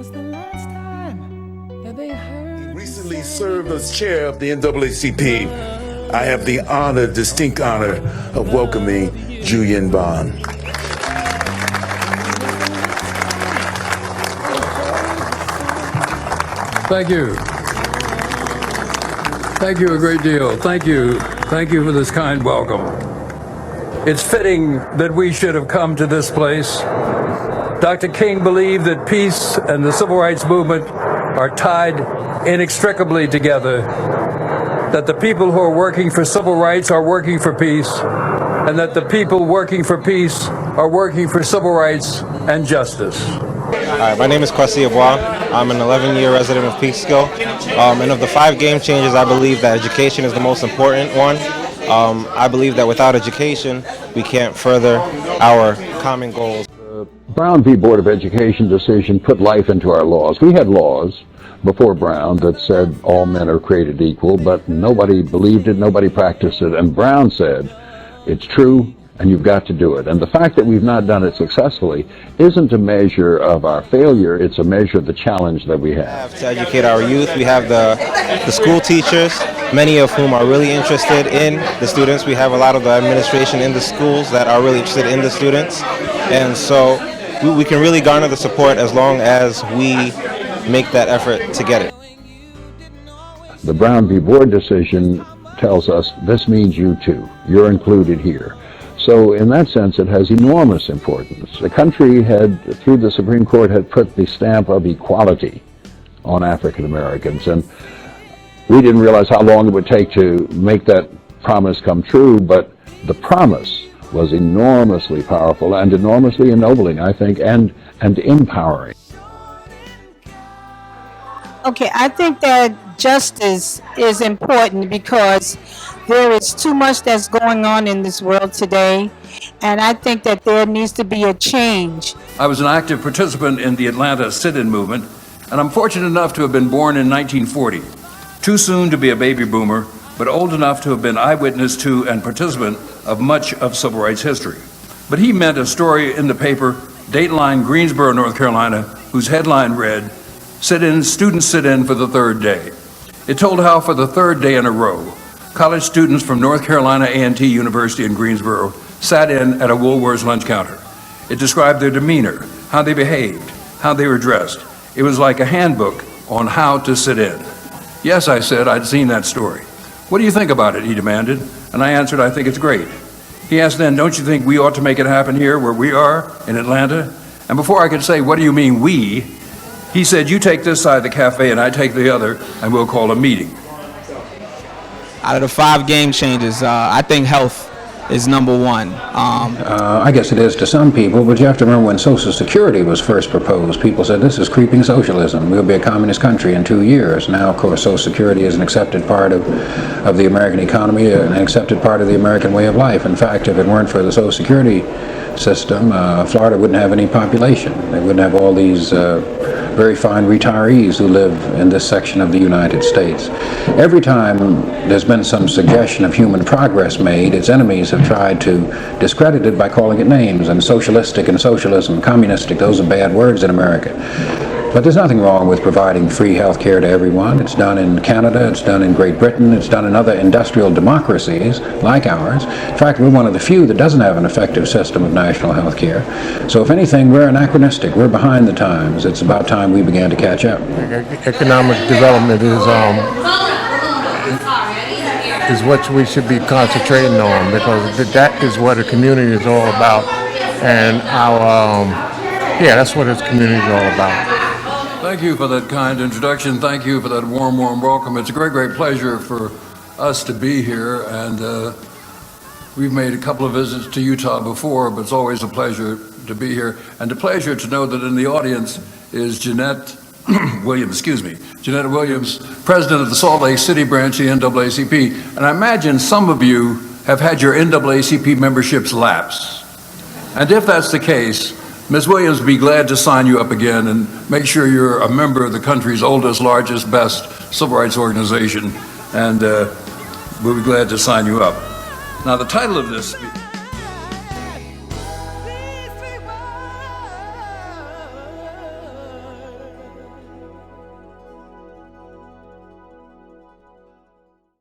He recently served as chair of the NAACP. I have the honor, distinct honor, of welcoming Julian Bond. Thank you. Thank you a great deal. Thank you. Thank you for this kind welcome. It's fitting that we should have come to this place. Dr. King believed that peace and the civil rights movement are tied inextricably together, that the people who are working for civil rights are working for peace, and that the people working for peace are working for civil rights and justice. Hi, my name is Kwesi Abwa. I'm an 11-year resident of Peekskill. And of the 5 game changers, I believe that education is the most important one. I believe that without education, we can't further our common goals. The Brown v. Board of Education decision put life into our laws. We had laws before Brown that said all men are created equal, but nobody believed it, nobody practiced it, and Brown said it's true and you've got to do it. And the fact that we've not done it successfully isn't a measure of our failure, it's a measure of the challenge that we have. To educate our youth, we have the school teachers, many of whom are really interested in the students. We have a lot of the administration in the schools that are really interested in the students. And so we can really garner the support as long as we make that effort to get it. The Brown v. Board decision tells us this means you too. You're included here. So in that sense, it has enormous importance. The country had, through the Supreme Court, had put the stamp of equality on African Americans. And we didn't realize how long it would take to make that promise come true, but the promise was enormously powerful and enormously ennobling, I think, and empowering. Okay, I think that justice is important because there is too much that's going on in this world today, and I think that there needs to be a change. I was an active participant in the Atlanta sit-in movement, and I'm fortunate enough to have been born in 1940. Too soon to be a baby boomer, but old enough to have been eyewitness to and participant of much of civil rights history. But he meant a story in the paper, Dateline, Greensboro, North Carolina, whose headline read, Students sit in for the third day. It told how for the third day in a row, college students from North Carolina A&T University in Greensboro sat in at a Woolworth's lunch counter. It described their demeanor, how they behaved, how they were dressed. It was like a handbook on how to sit in. Yes, I said, I'd seen that story. What do you think about it, he demanded, and I answered, I think it's great. He asked then, don't you think we ought to make it happen here where we are, in Atlanta? And before I could say, what do you mean we? He said, you take this side of the cafe and I take the other, and we'll call a meeting. Out of the 5 game changes, I think health is number one. I guess it is to some people, but you have to remember when Social Security was first proposed, people said this is creeping socialism. We'll be a communist country in 2 years. Now, of course, Social Security is an accepted part of the American economy, an accepted part of the American way of life. In fact, if it weren't for the Social Security system, Florida wouldn't have any population. They wouldn't have all these very fine retirees who live in this section of the United States. Every time there's been some suggestion of human progress made, its enemies have tried to discredit it by calling it names, and socialistic and socialism, communistic, those are bad words in America. But there's nothing wrong with providing free health care to everyone. It's done in Canada, it's done in Great Britain, it's done in other industrial democracies like ours. In fact, we're one of the few that doesn't have an effective system of national health care. So if anything, we're anachronistic, we're behind the times. It's about time we began to catch up. Economic development is what we should be concentrating on, because that is what a community is all about. And that's what this community is all about. Thank you for that kind introduction. Thank you for that warm welcome. It's a great pleasure for us to be here, and we've made a couple of visits to Utah before, but it's always a pleasure to be here, and a pleasure to know that in the audience is Jeanette Williams, president of the Salt Lake City branch of the NAACP, and I imagine some of you have had your NAACP memberships lapse, and if that's the case, Ms. Williams will be glad to sign you up again and make sure you're a member of the country's oldest, largest, best civil rights organization, and we'll be glad to sign you up. Now, the title of this